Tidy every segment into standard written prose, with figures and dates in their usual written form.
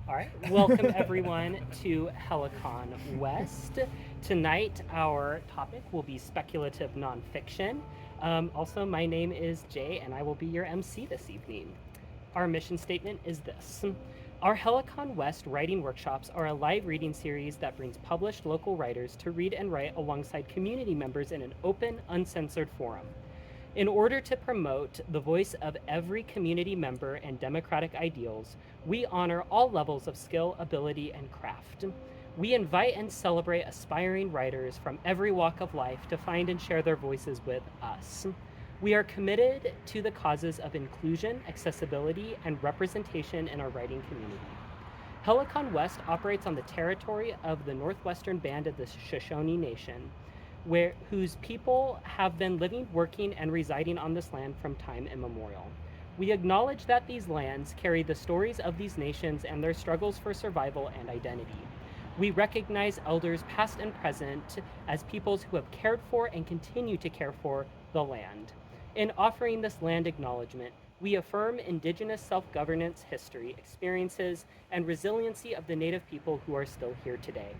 All right, welcome everyone to Helicon West. Tonight, our topic will be speculative nonfiction. Also, my name is Jay, and I will be your MC this evening. Our mission statement is this. Our Helicon West writing workshops are a live reading series that brings published local writers to read and write alongside community members in an open, uncensored forum. In order to promote the voice of every community member and democratic ideals, we honor all levels of skill, ability, and craft. We invite and celebrate aspiring writers from every walk of life to find and share their voices with us. We are committed to the causes of inclusion, accessibility, and representation in our writing community. Helicon West operates on the territory of the northwestern band of the Shoshone Nation, whose people have been living, working, and residing on this land from time immemorial. We acknowledge that these lands carry the stories of these nations and their struggles for survival and identity. We recognize elders past and present as peoples who have cared for and continue to care for the land. In offering this land acknowledgement, we affirm Indigenous self-governance history, experiences, and resiliency of the Native people who are still here today.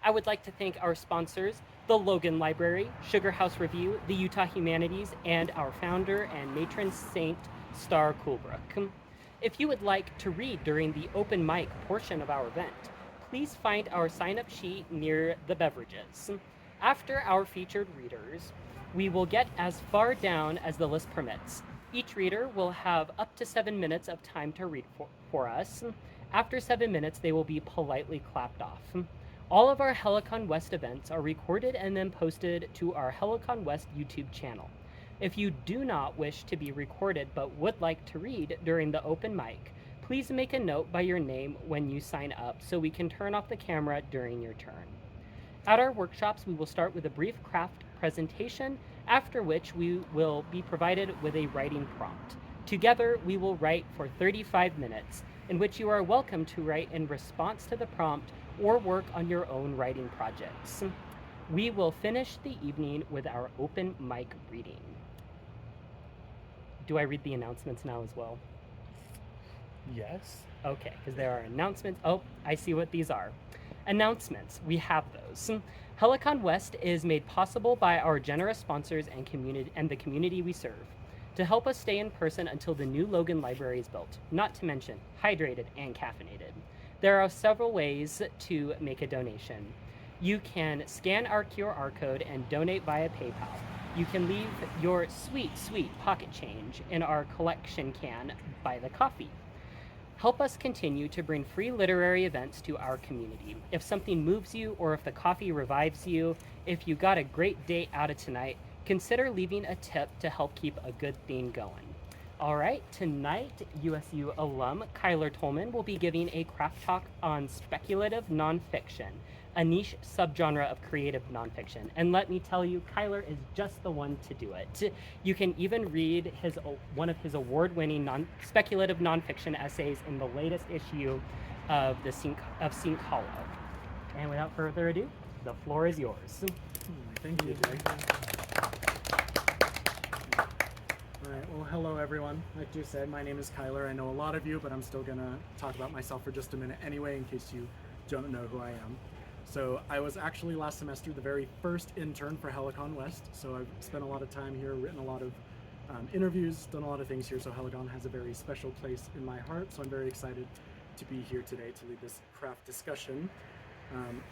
I would like to thank our sponsors, the Logan Library, Sugar House Review, the Utah Humanities, and our founder and matron saint, Star Coolbrook. If you would like to read during the open mic portion of our event, please find our sign-up sheet near the beverages. After our featured readers, we will get as far down as the list permits. Each reader will have up to 7 minutes of time to read for us. After 7 minutes, they will be politely clapped off. All of our Helicon West events are recorded and then posted to our Helicon West YouTube channel. If you do not wish to be recorded but would like to read during the open mic, please make a note by your name when you sign up so we can turn off the camera during your turn. At our workshops, we will start with a brief craft presentation, after which we will be provided with a writing prompt. Together, we will write for 35 minutes, in which you are welcome to write in response to the prompt or work on your own writing projects. We will finish the evening with our open mic reading. Do I read the announcements now as well? Yes. Okay, because there are announcements. Oh, I see what these are. Announcements, we have those. Helicon West is made possible by our generous sponsors and the community we serve. To help us stay in person until the new Logan Library is built, not to mention hydrated and caffeinated. There are several ways to make a donation. You can scan our QR code and donate via PayPal. You can leave your sweet, sweet pocket change in our collection can by the coffee. Help us continue to bring free literary events to our community. If something moves you or if the coffee revives you, if you got a great date out of tonight, consider leaving a tip to help keep a good theme going. All right, tonight, USU alum Kyler Tolman will be giving a craft talk on speculative nonfiction, a niche subgenre of creative nonfiction. And let me tell you, Kyler is just the one to do it. You can even read one of his award-winning speculative nonfiction essays in the latest issue of Sync Hollow. And without further ado, the floor is yours. Thank you, Jay. All right, well, hello everyone. Like Drew said, my name is Kyler. I know a lot of you, but I'm still gonna talk about myself for just a minute anyway, in case you don't know who I am. So I was actually last semester the very first intern for Helicon West, so I've spent a lot of time here, written a lot of interviews, done a lot of things here, so Helicon has a very special place in my heart, so I'm very excited to be here today to lead this craft discussion.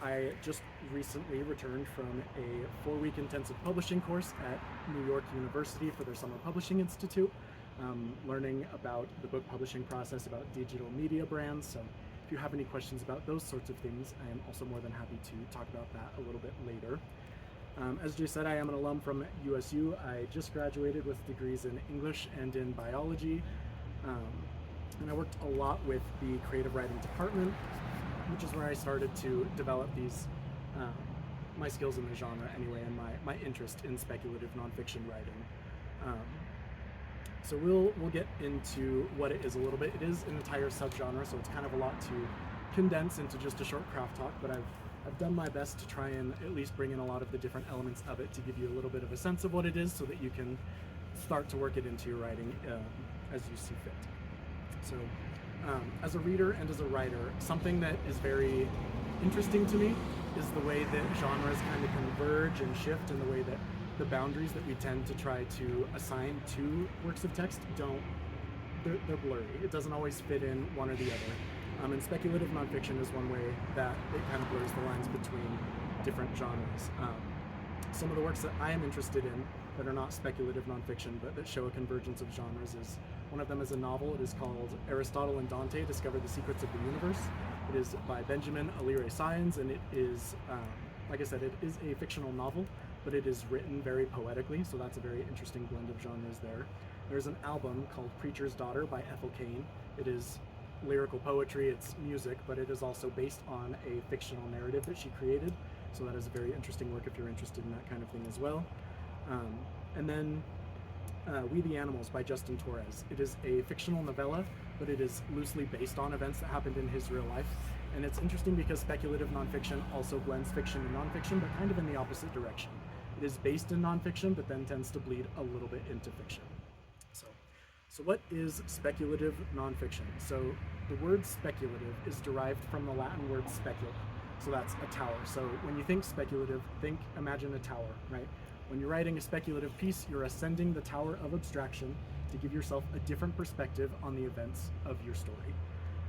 I just recently returned from a 4-week intensive publishing course at New York University for their Summer Publishing Institute, learning about the book publishing process, about digital media brands. So if you have any questions about those sorts of things, I am also more than happy to talk about that a little bit later. As Jay said, I am an alum from USU. I just graduated with degrees in English and in biology. And I worked a lot with the creative writing department, which is where I started to develop these, my skills in the genre anyway, and my interest in speculative nonfiction writing. So we'll get into what it is a little bit. It is an entire subgenre, so it's kind of a lot to condense into just a short craft talk, but I've done my best to try and at least bring in a lot of the different elements of it to give you a little bit of a sense of what it is so that you can start to work it into your writing as you see fit. So As a reader and as a writer, something that is very interesting to me is the way that genres kind of converge and shift, and the way that the boundaries that we tend to try to assign to works of text they're blurry. It doesn't always fit in one or the other. And speculative nonfiction is one way that it kind of blurs the lines between different genres. Some of the works that I am interested in that are not speculative nonfiction but that show a convergence of genres is, one of them is a novel. It is called Aristotle and Dante Discover the Secrets of the Universe. It is by Benjamin Alire Sáenz, and it is, like I said, it is a fictional novel, but it is written very poetically, so that's a very interesting blend of genres there. There's an album called Preacher's Daughter by Ethel Cain. It is lyrical poetry, it's music, but it is also based on a fictional narrative that she created, so that is a very interesting work if you're interested in that kind of thing as well. And then We the Animals by Justin Torres. It is a fictional novella, but it is loosely based on events that happened in his real life. And it's interesting because speculative nonfiction also blends fiction and nonfiction, but kind of in the opposite direction. It is based in nonfiction, but then tends to bleed a little bit into fiction. So what is speculative nonfiction? So the word speculative is derived from the Latin word specula. So that's a tower. So when you think speculative, imagine a tower, right? When you're writing a speculative piece, you're ascending the tower of abstraction to give yourself a different perspective on the events of your story.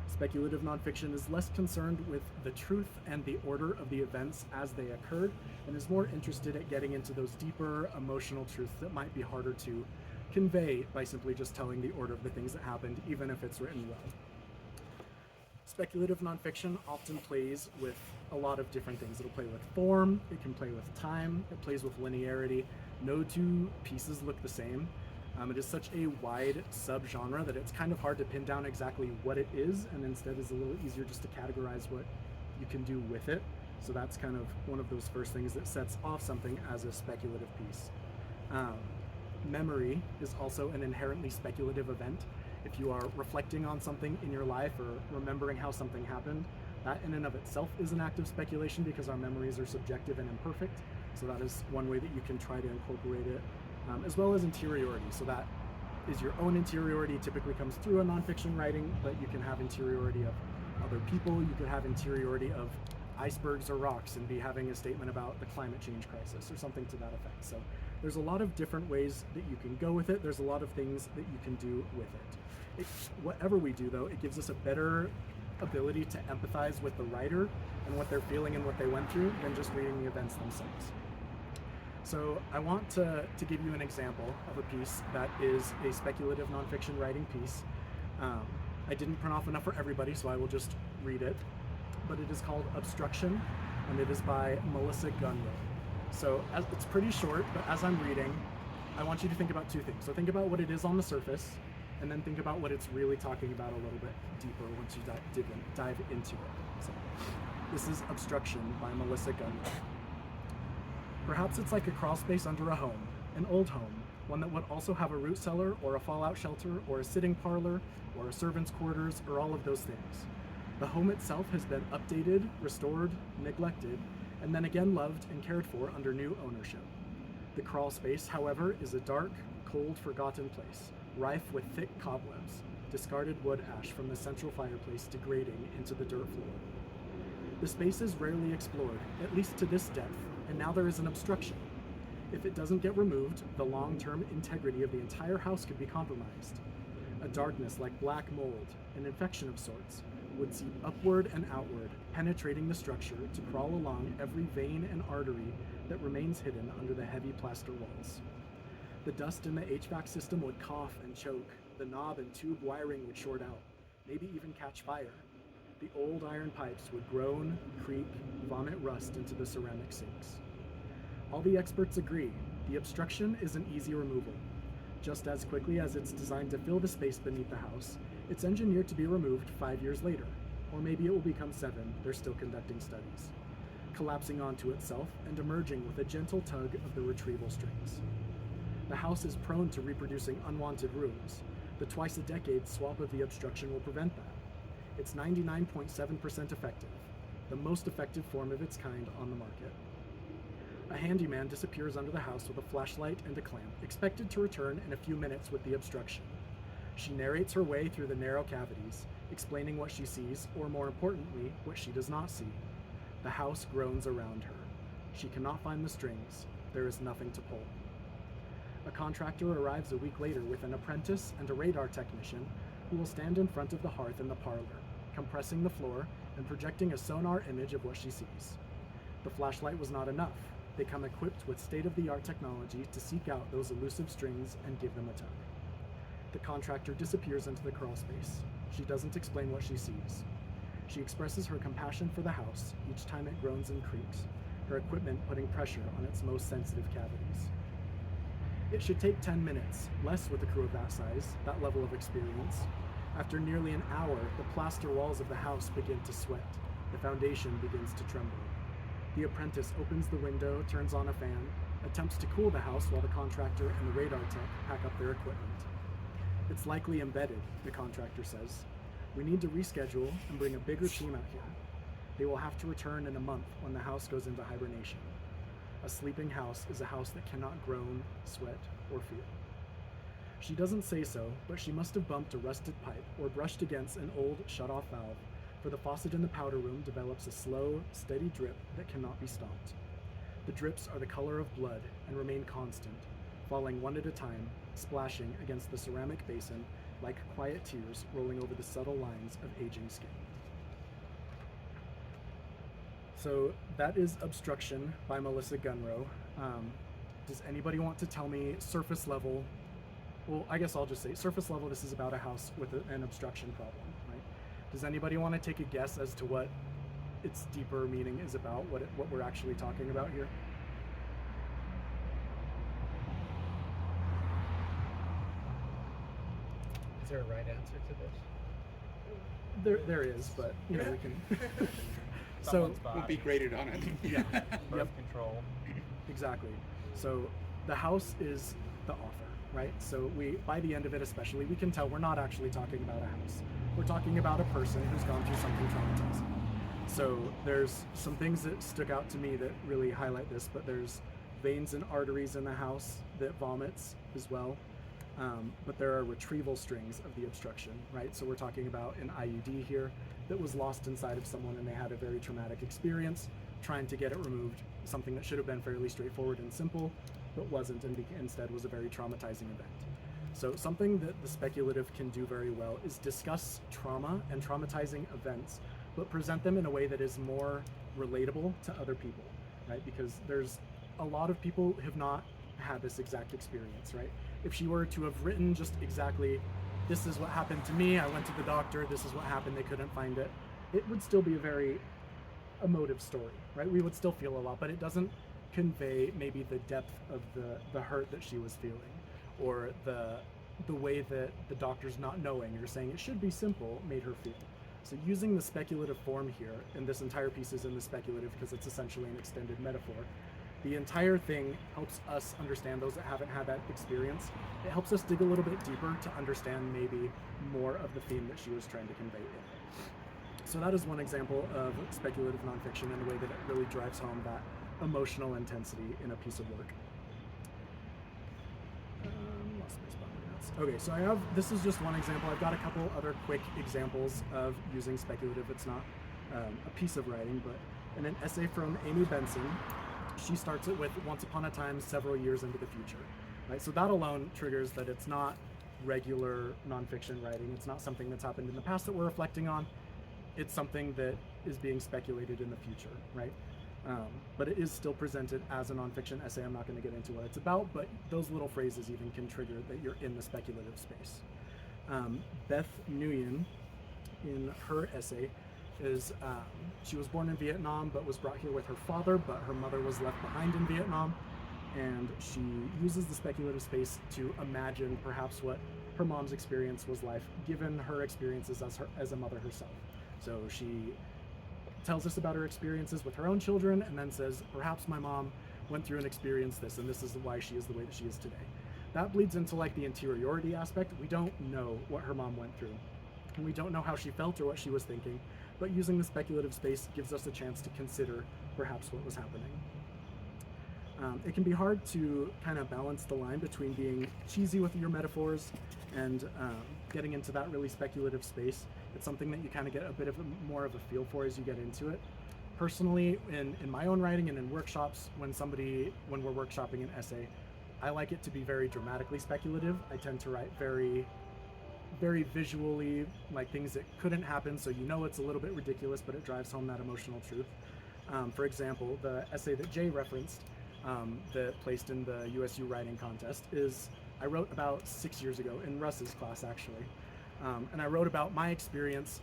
Speculative nonfiction is less concerned with the truth and the order of the events as they occurred, and is more interested at getting into those deeper emotional truths that might be harder to convey by simply just telling the order of the things that happened, even if it's written well. Speculative nonfiction often plays with a lot of different things. It'll play with form, it can play with time, it plays with linearity. No two pieces look the same. It is such a wide subgenre that it's kind of hard to pin down exactly what it is, and instead is a little easier just to categorize what you can do with it. So that's kind of one of those first things that sets off something as a speculative piece. Memory is also an inherently speculative event. If you are reflecting on something in your life or remembering how something happened, that in and of itself is an act of speculation because our memories are subjective and imperfect. So that is one way that you can try to incorporate it, as well as interiority. So that is your own interiority, typically comes through a nonfiction writing, but you can have interiority of other people. You could have interiority of icebergs or rocks and be having a statement about the climate change crisis or something to that effect. So there's a lot of different ways that you can go with it. There's a lot of things that you can do with it. Whatever we do, though, it gives us a better ability to empathize with the writer and what they're feeling and what they went through than just reading the events themselves. So I want to give you an example of a piece that is a speculative nonfiction writing piece. I didn't print off enough for everybody, so I will just read it. But it is called Obstruction, and it is by Melissa Gunrow. So it's pretty short, but as I'm reading, I want you to think about two things. So think about what it is on the surface, and then think about what it's really talking about a little bit deeper once you dive into it. So this is Obstruction by Melissa Gunrow. Perhaps it's like a crawl space under a home, an old home, one that would also have a root cellar or a fallout shelter or a sitting parlor or a servant's quarters or all of those things. The home itself has been updated, restored, neglected, and then again loved and cared for under new ownership. The crawl space, however, is a dark, cold, forgotten place, rife with thick cobwebs, discarded wood ash from the central fireplace degrading into the dirt floor. The space is rarely explored, at least to this depth, and now there is an obstruction. If it doesn't get removed, the long-term integrity of the entire house could be compromised. A darkness like black mold, an infection of sorts, would seep upward and outward, penetrating the structure to crawl along every vein and artery that remains hidden under the heavy plaster walls. The dust in the HVAC system would cough and choke, the knob and tube wiring would short out, maybe even catch fire. The old iron pipes would groan, creak, vomit rust into the ceramic sinks. All the experts agree, the obstruction is an easy removal. Just as quickly as it's designed to fill the space beneath the house, it's engineered to be removed 5 years later, or maybe it will become 7, they're still conducting studies, collapsing onto itself and emerging with a gentle tug of the retrieval strings. The house is prone to reproducing unwanted rooms. The twice-a-decade swap of the obstruction will prevent that. It's 99.7% effective, the most effective form of its kind on the market. A handyman disappears under the house with a flashlight and a clamp, expected to return in a few minutes with the obstruction. She narrates her way through the narrow cavities, explaining what she sees, or more importantly, what she does not see. The house groans around her. She cannot find the strings. There is nothing to pull. A contractor arrives a week later with an apprentice and a radar technician who will stand in front of the hearth in the parlor, compressing the floor and projecting a sonar image of what she sees. The flashlight was not enough. They come equipped with state-of-the-art technology to seek out those elusive strings and give them a tug. The contractor disappears into the crawl space. She doesn't explain what she sees. She expresses her compassion for the house each time it groans and creaks, her equipment putting pressure on its most sensitive cavities. It should take 10 minutes, less with a crew of that size, that level of experience. After nearly an hour, the plaster walls of the house begin to sweat. The foundation begins to tremble. The apprentice opens the window, turns on a fan, attempts to cool the house while the contractor and the radar tech pack up their equipment. It's likely embedded, the contractor says. We need to reschedule and bring a bigger team out here. They will have to return in a month when the house goes into hibernation. A sleeping house is a house that cannot groan, sweat, or feel. She doesn't say so, but she must have bumped a rusted pipe or brushed against an old shut-off valve, for the faucet in the powder room develops a slow, steady drip that cannot be stopped. The drips are the color of blood and remain constant, falling one at a time, splashing against the ceramic basin like quiet tears rolling over the subtle lines of aging skin. So that is Obstruction by Melissa Gunroe. Does anybody want to tell me surface level? Well, I guess I'll just say surface level, this is about a house with an obstruction problem, right? Does anybody want to take a guess as to what its deeper meaning is about, what we're actually talking about here? Is there a right answer to this? There is, but you know, we can. So Someone's We'll body. be graded on it. yeah, Birth yep, control. exactly. So the house is the author, right? So by the end of it especially, we can tell we're not actually talking about a house. We're talking about a person who's gone through something traumatizing. So there's some things that stuck out to me that really highlight this, but there's veins and arteries in the house that vomits as well. But there are retrieval strings of the obstruction, right? So we're talking about an IUD here that was lost inside of someone and they had a very traumatic experience trying to get it removed, something that should have been fairly straightforward and simple, but wasn't, and instead was a very traumatizing event. So something that the speculative can do very well is discuss trauma and traumatizing events, but present them in a way that is more relatable to other people, right? Because there's a lot of people who have not had this exact experience, right? If she were to have written just exactly, this is what happened to me, I went to the doctor, this is what happened, they couldn't find it, it would still be a very emotive story, right? We would still feel a lot, but it doesn't convey maybe the depth of the hurt that she was feeling, or the way that the doctor's not knowing or saying it should be simple made her feel. So using the speculative form here, and this entire piece is in the speculative because it's essentially an extended metaphor, the entire thing helps us understand, those that haven't had that experience, it helps us dig a little bit deeper to understand maybe more of the theme that she was trying to convey in it. So that is one example of speculative nonfiction in a way that it really drives home that emotional intensity in a piece of work. Lost my spot in my notes. Okay, so this is just one example. I've got a couple other quick examples of using speculative. It's not a piece of writing, but in an essay from Amy Benson, she starts it with once upon a time, several years into the future, right? So that alone triggers that it's not regular nonfiction writing. It's not something that's happened in the past that we're reflecting on. It's something that is being speculated in the future, right? But it is still presented as a nonfiction essay. I'm not going to get into what it's about, but those little phrases even can trigger that you're in the speculative space. Beth Nguyen, in her essay, she was born in Vietnam but was brought here with her father, but her mother was left behind in Vietnam, and she uses the speculative space to imagine perhaps what her mom's experience was like given her experiences as a mother herself. So she tells us about her experiences with her own children and then says, perhaps my mom went through and experienced this, and this is why she is the way that she is today. That bleeds into like the interiority aspect. We don't know what her mom went through, and we don't know how she felt or what she was thinking, but using the speculative space gives us a chance to consider perhaps what was happening. It can be hard to kind of balance the line between being cheesy with your metaphors and getting into that really speculative space. It's something that you kind of get a bit of more of a feel for as you get into it. Personally, in my own writing and in workshops, when we're workshopping an essay, I like it to be very dramatically speculative. I tend to write very visually, like things that couldn't happen, so you know it's a little bit ridiculous, but it drives home that emotional truth. For example, the essay that Jay referenced, that placed in the USU writing contest, I wrote about 6 years ago in Russ's class, actually. And I wrote about my experience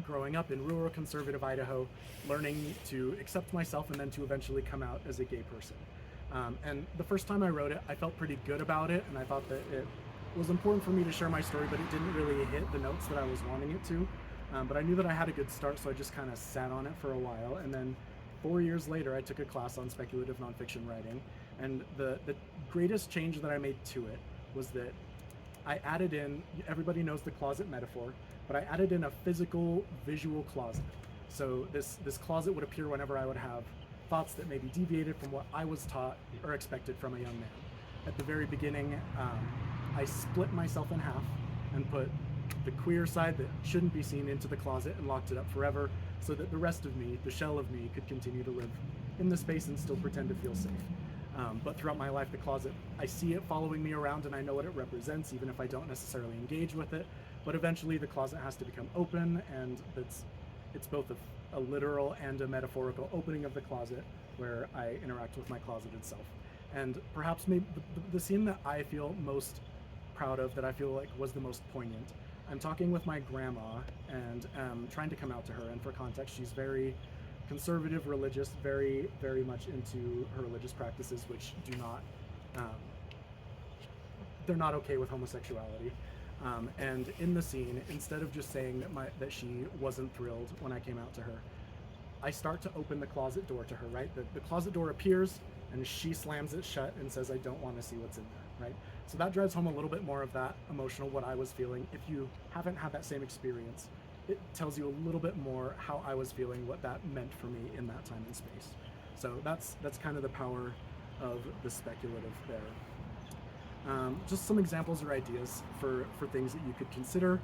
growing up in rural conservative Idaho, learning to accept myself and then to eventually come out as a gay person. And the first time I wrote it, I felt pretty good about it, and I thought that it was important for me to share my story, but it didn't really hit the notes that I was wanting it to. But I knew that I had a good start, so I just kind of sat on it for a while. And then 4 years later, I took a class on speculative nonfiction writing. And the greatest change that I made to it was that I added in, everybody knows the closet metaphor, but I added in a physical, visual closet. So this closet would appear whenever I would have thoughts that maybe deviated from what I was taught or expected from a young man. At the very beginning, I split myself in half and put the queer side that shouldn't be seen into the closet and locked it up forever, so that the rest of me, the shell of me, could continue to live in the space and still pretend to feel safe. But throughout my life, the closet, I see it following me around and I know what it represents, even if I don't necessarily engage with it. But eventually the closet has to become open, and it's both a literal and a metaphorical opening of the closet where I interact with my closet itself. And perhaps maybe the scene that I feel most proud of, that I feel like was the most poignant, I'm talking with my grandma and trying to come out to her. And for context, she's very conservative, religious, very, very much into her religious practices, which do not, they're not okay with homosexuality. And in the scene, instead of just saying that she wasn't thrilled when I came out to her, I start to open the closet door to her, right? The closet door appears and she slams it shut and says, I don't want to see what's in there, right? So that drives home a little bit more of that emotional, what I was feeling. If you haven't had that same experience, it tells you a little bit more how I was feeling, what that meant for me in that time and space. So that's kind of the power of the speculative there. Just some examples or ideas for things that you could consider.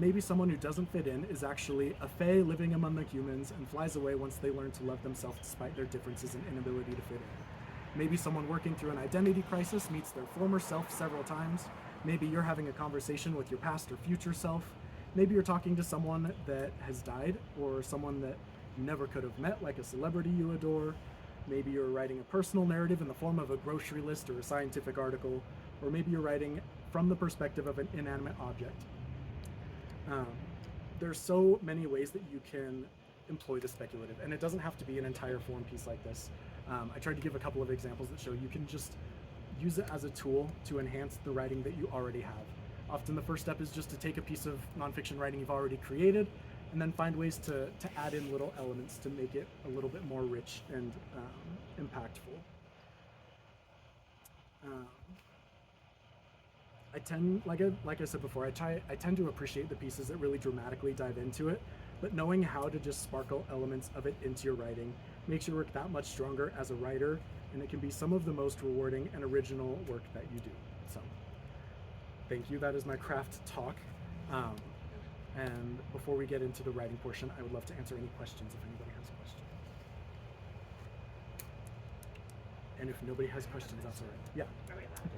Maybe someone who doesn't fit in is actually a fae living among the humans and flies away once they learn to love themselves despite their differences and inability to fit in. Maybe someone working through an identity crisis meets their former self several times. Maybe you're having a conversation with your past or future self. Maybe you're talking to someone that has died, or someone that you never could have met, like a celebrity you adore. Maybe you're writing a personal narrative in the form of a grocery list or a scientific article, or maybe you're writing from the perspective of an inanimate object. There's so many ways that you can employ the speculative, and it doesn't have to be an entire form piece like this. I tried to give a couple of examples that show you can just use it as a tool to enhance the writing that you already have. Often the first step is just to take a piece of nonfiction writing you've already created and then find ways to add in little elements to make it a little bit more rich and impactful. I tend, like I said before, I tend to appreciate the pieces that really dramatically dive into it, but knowing how to just sparkle elements of it into your writing makes your work that much stronger as a writer, and it can be some of the most rewarding and original work that you do. So, thank you. That is my craft talk. And before we get into the writing portion, I would love to answer any questions if anybody has a question. And if nobody has questions, that's all right. Yeah. Are we allowed?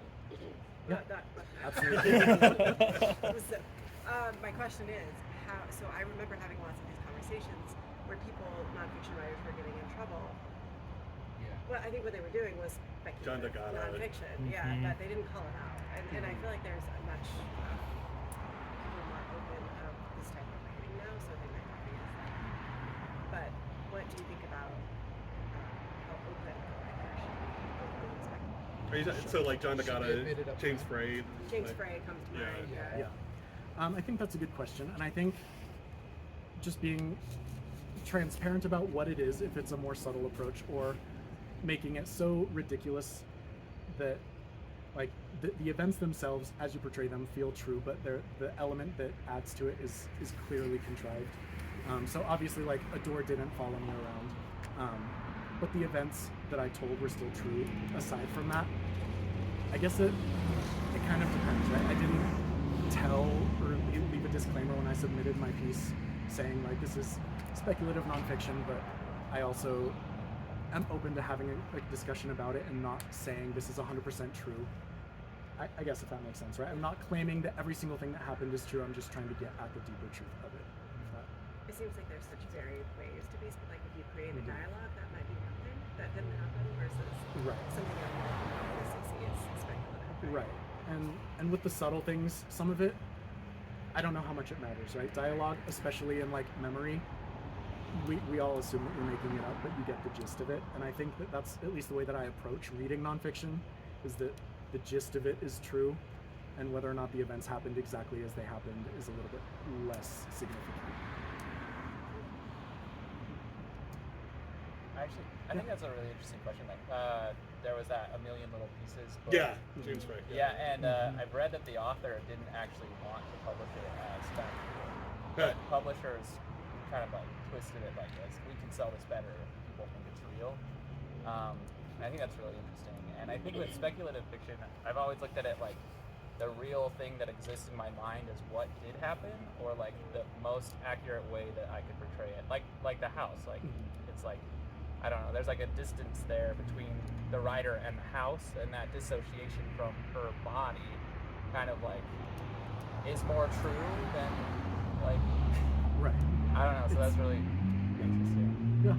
Yeah. That Absolutely. so, my question is, so I remember having lots of these conversations where nonfiction writers were getting in trouble. Yeah. Well, I think what they were doing was speculative nonfiction, but they didn't call it out. And I feel like there's a much people more open of this type of writing now, so they might not be as But what do you think about how open a writer should be with speculative? So like John D'Agata, James Fray. James Fray comes to mind. Yeah. I think that's a good question, and I think just being transparent about what it is, if it's a more subtle approach, or making it so ridiculous that like the events themselves as you portray them feel true, but the element that adds to it is clearly contrived. So obviously, like, a door didn't follow me around, but the events that I told were still true. Aside from that, I guess it kind of depends, right? I didn't tell or leave a disclaimer when I submitted my piece saying like this is speculative nonfiction, but I also am open to having a discussion about it and not saying this is 100% true. I guess if that makes sense, right? I'm not claiming that every single thing that happened is true. I'm just trying to get at the deeper truth of it. It seems like there's such varied ways to be, like if you create a dialogue, that might be one thing that didn't happen versus something that you obviously see as speculative. Right. And with the subtle things, some of it, I don't know how much it matters, right? Dialogue, especially in like memory, we all assume that you're making it up, but you get the gist of it. And I think that that's at least the way that I approach reading nonfiction, is that the gist of it is true, and whether or not the events happened exactly as they happened is a little bit less significant. Actually, I think that's a really interesting question. Like, there was that A Million Little Pieces book. Yeah, James Fray. Yeah, and I've read that the author didn't actually want to publish it as speculative. But publishers kind of like twisted it like this. We can sell this better if people think it's real. I think that's really interesting. And I think with speculative fiction, I've always looked at it like the real thing that exists in my mind is what did happen, or like the most accurate way that I could portray it. Like the house. Like it's like, I don't know, there's like a distance there between the writer and the house, and that dissociation from her body kind of like is more true than like, right. I don't know, so that's really interesting. Yeah.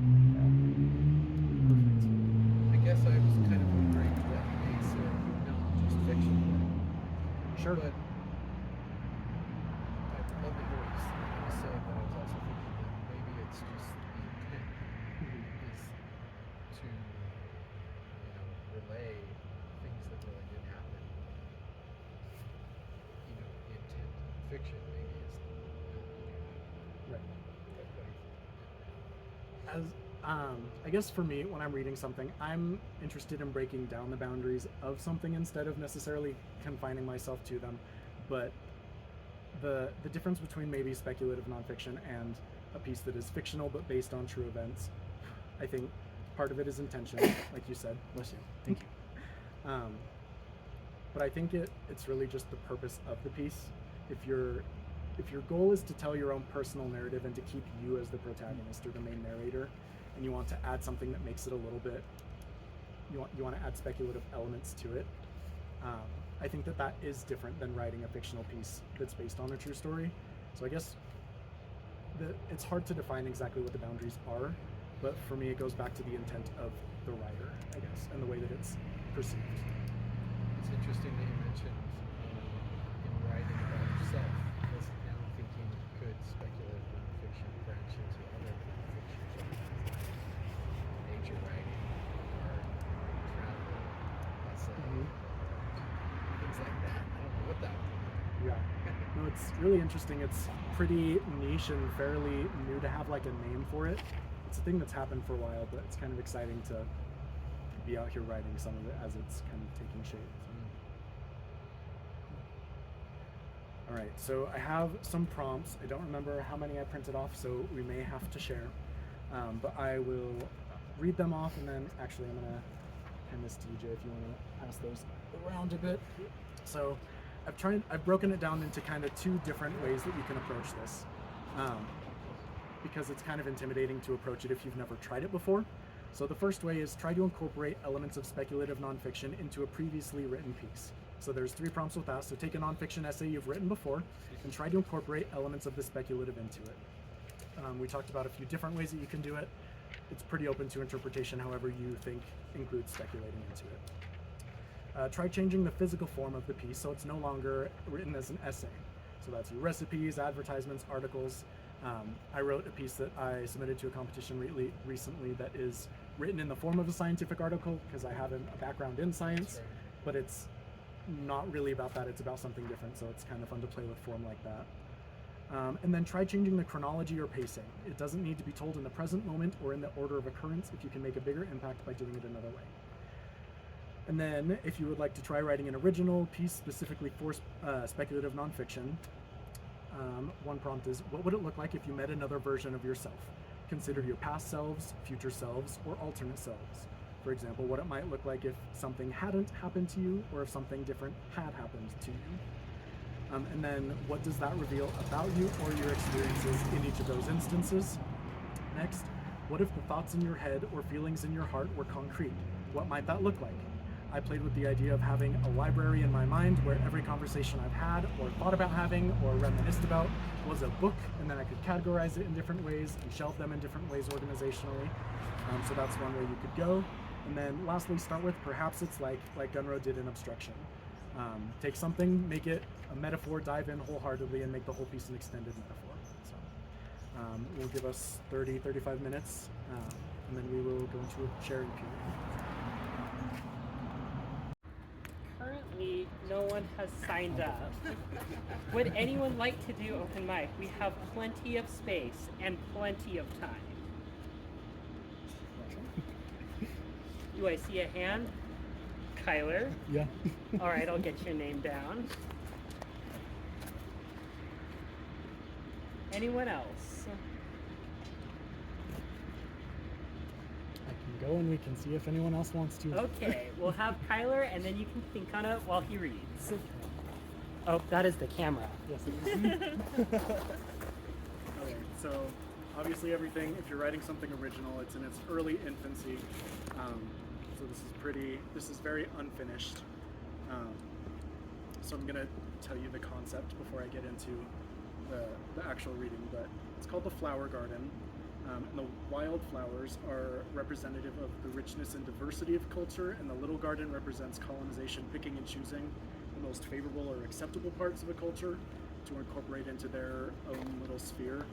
I guess I was kind of wondering what makes it not just fiction. Sure. But I'd love to hear what you say, but I was also thinking that maybe it's just the intent is to, relay things that really did happen. The intent of fiction maybe is not. Right. What do you think? As I guess for me, when I'm reading something, I'm interested in breaking down the boundaries of something instead of necessarily confining myself to them. But the difference between maybe speculative nonfiction and a piece that is fictional but based on true events, I think part of it is intention, like you said. Bless you. Thank you. But I think it's really just the purpose of the piece. If your goal is to tell your own personal narrative and to keep you as the protagonist or the main narrator, and you want to add something that makes it a little bit, you want to add speculative elements to it, I think that is different than writing a fictional piece that's based on a true story. So I guess it's hard to define exactly what the boundaries are, but for me it goes back to the intent of the writer, I guess, and the way that it's perceived. It's interesting that you mentioned in writing about yourself, because now I'm thinking, could speculative nonfiction branch into other nonfiction genres like nature writing, art, travel, essay, things like that? I don't know what that would be. Yeah. No, it's really interesting. It's pretty niche and fairly new to have like a name for it. It's a thing that's happened for a while, but it's kind of exciting to be out here writing some of it as it's kind of taking shape. All right, so I have some prompts. I don't remember how many I printed off, so we may have to share. But I will read them off, and then actually I'm gonna hand this to you, Jay, if you want to pass those around a bit. So I've broken it down into kind of two different ways that you can approach this, because it's kind of intimidating to approach it if you've never tried it before. So the first way is try to incorporate elements of speculative nonfiction into a previously written piece. So there's 3 prompts with that. So take a nonfiction essay you've written before and try to incorporate elements of the speculative into it. We talked about a few different ways that you can do it. It's pretty open to interpretation, however you think includes speculating into it. Try changing the physical form of the piece so it's no longer written as an essay. So that's your recipes, advertisements, articles. I wrote a piece that I submitted to a competition recently that is written in the form of a scientific article because I have a background in science, but it's not really about that. It's about something different, so it's kind of fun to play with form like that. And then try changing the chronology or pacing. It doesn't need to be told in the present moment or in the order of occurrence if you can make a bigger impact by doing it another way. And then if you would like to try writing an original piece specifically for speculative nonfiction, one prompt is, what would it look like if you met another version of yourself? Consider your past selves, future selves, or alternate selves. For example, what it might look like if something hadn't happened to you or if something different had happened to you. And then what does that reveal about you or your experiences in each of those instances? Next, what if the thoughts in your head or feelings in your heart were concrete? What might that look like? I played with the idea of having a library in my mind where every conversation I've had or thought about having or reminisced about was a book, and then I could categorize it in different ways and shelve them in different ways organizationally. So that's one way you could go. And then lastly, start with perhaps it's like Gunro did in Obstruction. Take something, make it a metaphor, dive in wholeheartedly, and make the whole piece an extended metaphor. So we'll give us 30, 35 minutes, and then we will go into a sharing period. Currently, no one has signed up. Would anyone like to do open mic? We have plenty of space and plenty of time. Do I see a hand? Kyler? Yeah. All right, I'll get your name down. Anyone else? I can go and we can see if anyone else wants to. Okay, we'll have Kyler, and then you can think on it while he reads. Oh, that is the camera. Yes, it is. Okay, so obviously everything, if you're writing something original, it's in its early infancy. So this is very unfinished. So I'm gonna tell you the concept before I get into the actual reading, but it's called The Flower Garden. And the wild flowers are representative of the richness and diversity of culture, and the little garden represents colonization picking and choosing the most favorable or acceptable parts of a culture to incorporate into their own little sphere.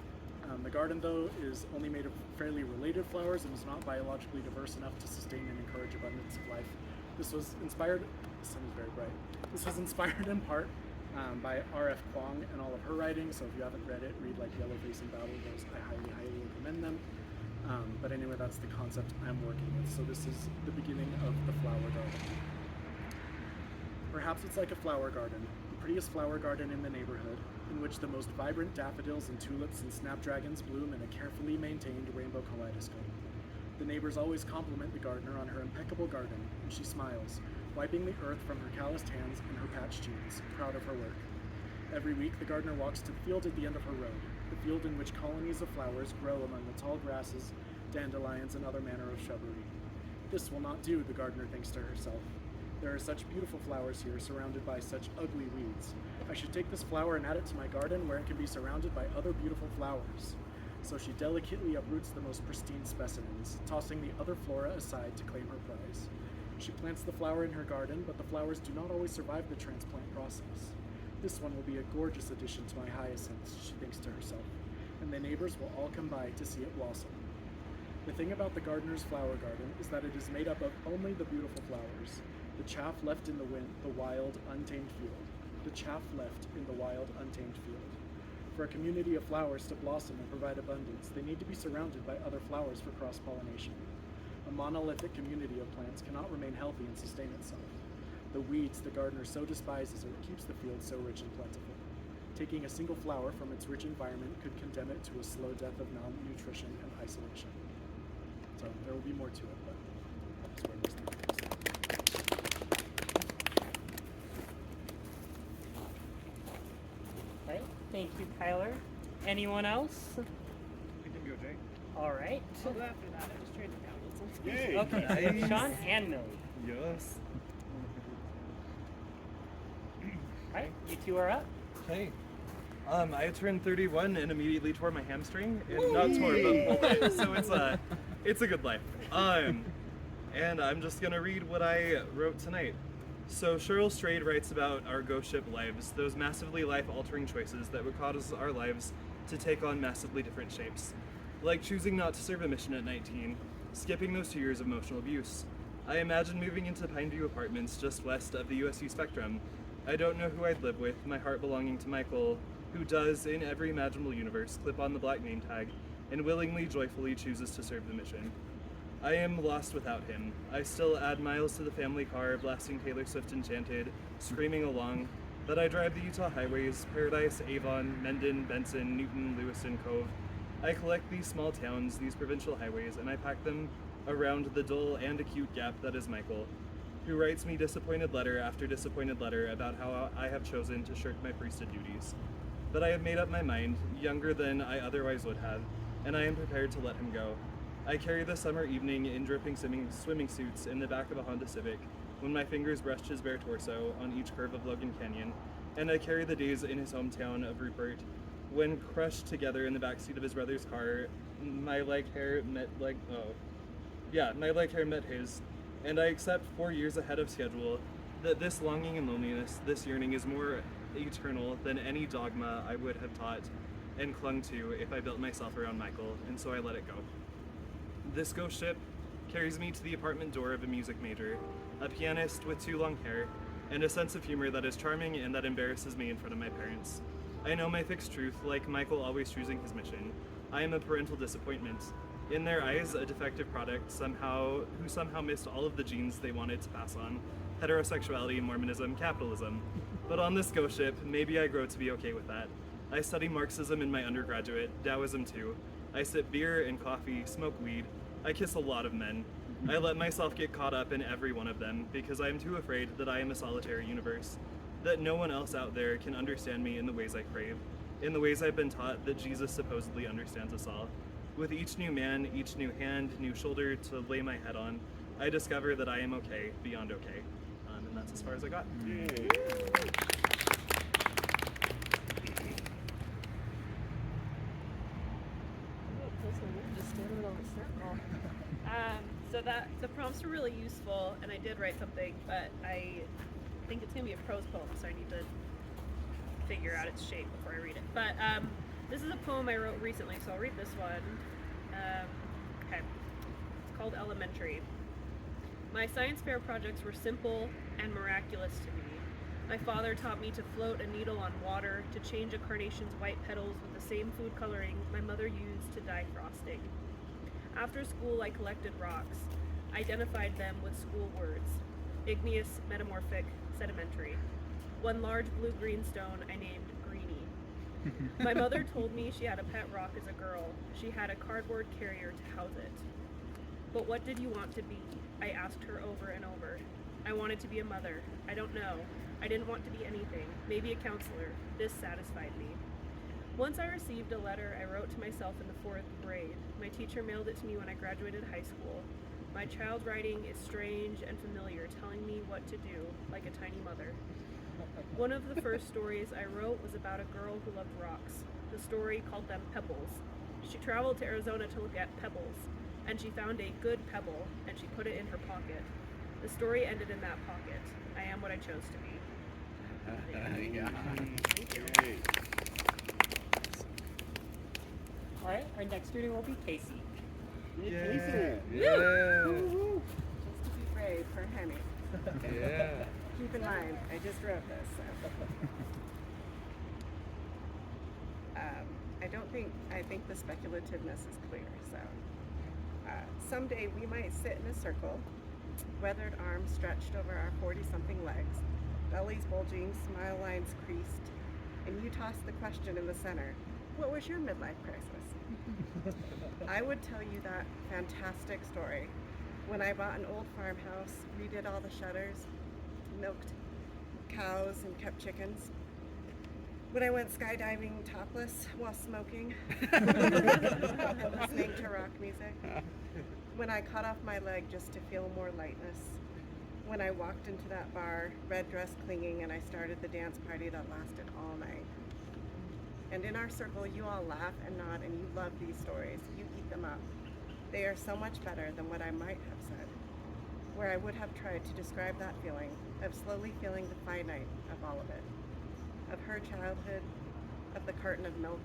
The garden, though, is only made of fairly related flowers and is not biologically diverse enough to sustain and encourage abundance of life. This was inspired, the sun is very bright. This was inspired in part by R.F. Kuang and all of her writings, so if you haven't read it, read like Yellowface and Battle, those I highly, highly recommend them. But anyway, that's the concept I'm working with. So this is the beginning of the flower garden. Perhaps it's like a flower garden, the prettiest flower garden in the neighborhood, in which the most vibrant daffodils and tulips and snapdragons bloom in a carefully maintained rainbow kaleidoscope. The neighbors always compliment the gardener on her impeccable garden, and she smiles, wiping the earth from her calloused hands and her patched jeans, proud of her work. Every week, the gardener walks to the field at the end of her road, the field in which colonies of flowers grow among the tall grasses, dandelions, and other manner of shrubbery. This will not do, the gardener thinks to herself. There are such beautiful flowers here, surrounded by such ugly weeds. I should take this flower and add it to my garden where it can be surrounded by other beautiful flowers. So she delicately uproots the most pristine specimens, tossing the other flora aside to claim her prize. She plants the flower in her garden, but the flowers do not always survive the transplant process. This one will be a gorgeous addition to my hyacinths, she thinks to herself, and the neighbors will all come by to see it blossom. The thing about the gardener's flower garden is that it is made up of only the beautiful flowers, the chaff left in the wild, untamed field. The chaff left in the wild, untamed field. For a community of flowers to blossom and provide abundance, they need to be surrounded by other flowers for cross-pollination. A monolithic community of plants cannot remain healthy and sustain itself. The weeds the gardener so despises are what keeps the field so rich and plentiful. Taking a single flower from its rich environment could condemn it to a slow death of malnutrition and isolation. So there will be more to it, but that's where most things are. Right. Thank you, Kyler. Anyone else? We can go, Jay. All right. I'll go after that. I just traded down. Yay! Okay, so Nice. Sean and Millie. Yes. All right, you two are up. Hey. I turned 31 and immediately tore my hamstring. And not tore, but pulled it. So it's a good life. And I'm just gonna read what I wrote tonight. So Cheryl Strayed writes about our ghost ship lives, those massively life-altering choices that would cause our lives to take on massively different shapes. Like choosing not to serve a mission at 19, skipping those 2 years of emotional abuse. I imagine moving into Pineview Apartments just west of the USU Spectrum. I don't know who I'd live with, my heart belonging to Michael, who does, in every imaginable universe, clip on the black name tag, and willingly, joyfully chooses to serve the mission. I am lost without him. I still add miles to the family car, blasting Taylor Swift Enchanted, screaming along, but I drive the Utah highways, Paradise, Avon, Mendon, Benson, Newton, Lewiston, Cove. I collect these small towns, these provincial highways, and I pack them around the dull and acute gap that is Michael. who writes me disappointed letter after disappointed letter about how I have chosen to shirk my priesthood duties. But I have made up my mind, younger than I otherwise would have, and I am prepared to let him go. I carry the summer evening in dripping swimming suits in the back of a Honda Civic, when my fingers brushed his bare torso on each curve of Logan Canyon, and I carry the days in his hometown of Rupert, when crushed together in the backseat of his brother's car, my leg hair met his, and I accept 4 years ahead of schedule that this longing and loneliness, this yearning is more eternal than any dogma I would have taught and clung to if I built myself around Michael, and so I let it go. This ghost ship carries me to the apartment door of a music major, a pianist with 2 long hair, and a sense of humor that is charming and that embarrasses me in front of my parents. I know my fixed truth, like Michael always choosing his mission. I am a parental disappointment. In their eyes, a defective product who somehow missed all of the genes they wanted to pass on: heterosexuality, Mormonism, capitalism. But on this ghost ship, maybe I grow to be okay with that. I study Marxism in my undergraduate, Taoism too. I sip beer and coffee, smoke weed. I kiss a lot of men. I let myself get caught up in every one of them because I am too afraid that I am a solitary universe, that no one else out there can understand me in the ways I crave, in the ways I've been taught that Jesus supposedly understands us all. With each new man, each new hand, new shoulder to lay my head on, I discover that I am okay, beyond okay. And that's as far as I got. Just stand in the middle of a circle. So the prompts were really useful, and I did write something, but I think it's gonna be a prose poem, so I need to figure out its shape before I read it. But this is a poem I wrote recently, so I'll read this one. Okay, it's called Elementary. My science fair projects were simple and miraculous to me. My father taught me to float a needle on water, to change a carnation's white petals with the same food coloring my mother used to dye frosting. After school, I collected rocks, identified them with school words: igneous, metamorphic, sedimentary. One large blue-green stone I named Greenie. My mother told me she had a pet rock as a girl. She had a cardboard carrier to house it. But what did you want to be? I asked her over and over. I wanted to be a mother. I don't know. I didn't want to be anything. Maybe a counselor. This satisfied me. Once I received a letter I wrote to myself in the 4th grade. My teacher mailed it to me when I graduated high school. My child writing is strange and familiar, telling me what to do, like a tiny mother. One of the first stories I wrote was about a girl who loved rocks. The story called them pebbles. She traveled to Arizona to look at pebbles, and she found a good pebble, and she put it in her pocket. The story ended in that pocket. I am what I chose to be. All right, our next student will be Casey. Yeah. Just to be brave for Henny. Yeah. Keep in mind, I just wrote this. So. I think the speculativeness is clear. So someday we might sit in a circle, weathered arms stretched over our 40-something legs, bellies bulging, smile lines creased, and you toss the question in the center: what was your midlife crisis? I would tell you that fantastic story when I bought an old farmhouse, redid all the shutters, milked cows and kept chickens. When I went skydiving topless while smoking and listening to rock music. When I cut off my leg just to feel more lightness. When I walked into that bar, red dress clinging, and I started the dance party that lasted all night. And in our circle, you all laugh and nod, and you love these stories. You eat them up. They are so much better than what I might have said, where I would have tried to describe that feeling of slowly feeling the finite of all of it, of her childhood, of the carton of milk,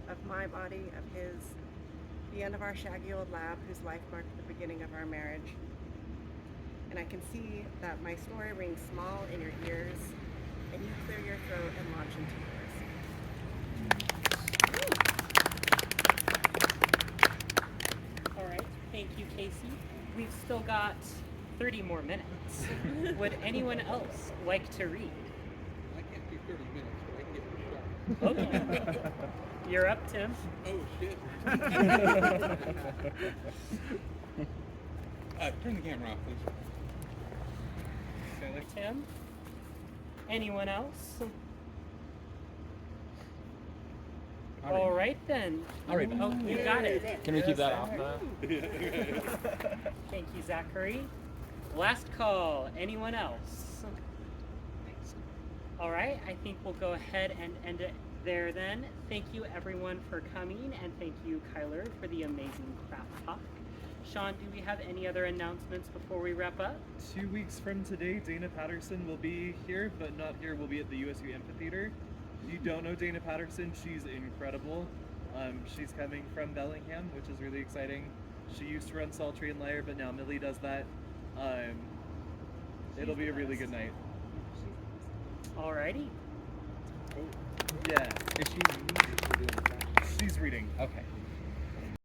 of my body, of his, the end of our shaggy old lab whose life marked the beginning of our marriage. And I can see that my story rings small in your ears, and you clear your throat and launch into yours. All right, thank you, Casey. We've still got 30 more minutes. Would anyone else like to read? I can't do 30 minutes, but I can get it done. Okay. You're up, Tim. Oh, shit. Turn the camera off, please. Tyler. Tim. Anyone else? All right then. I'll read mine. Oh, you got it. Can we keep that off? Thank you, Zachary. Last call. Anyone else? All right, I think we'll go ahead and end it there then. Thank you everyone for coming, and thank you, Kyler, for the amazing craft talk. Sean, do we have any other announcements before we wrap up? 2 weeks from today, Dana Patterson will be here, but not here. We'll be at the USU Amphitheater. If you don't know Dana Patterson, she's incredible. She's coming from Bellingham, which is really exciting. She used to run Sultry and Lyre, but now Millie does that. It'll be a really good night. Alrighty. Yeah, Is she reading? she's reading. Okay.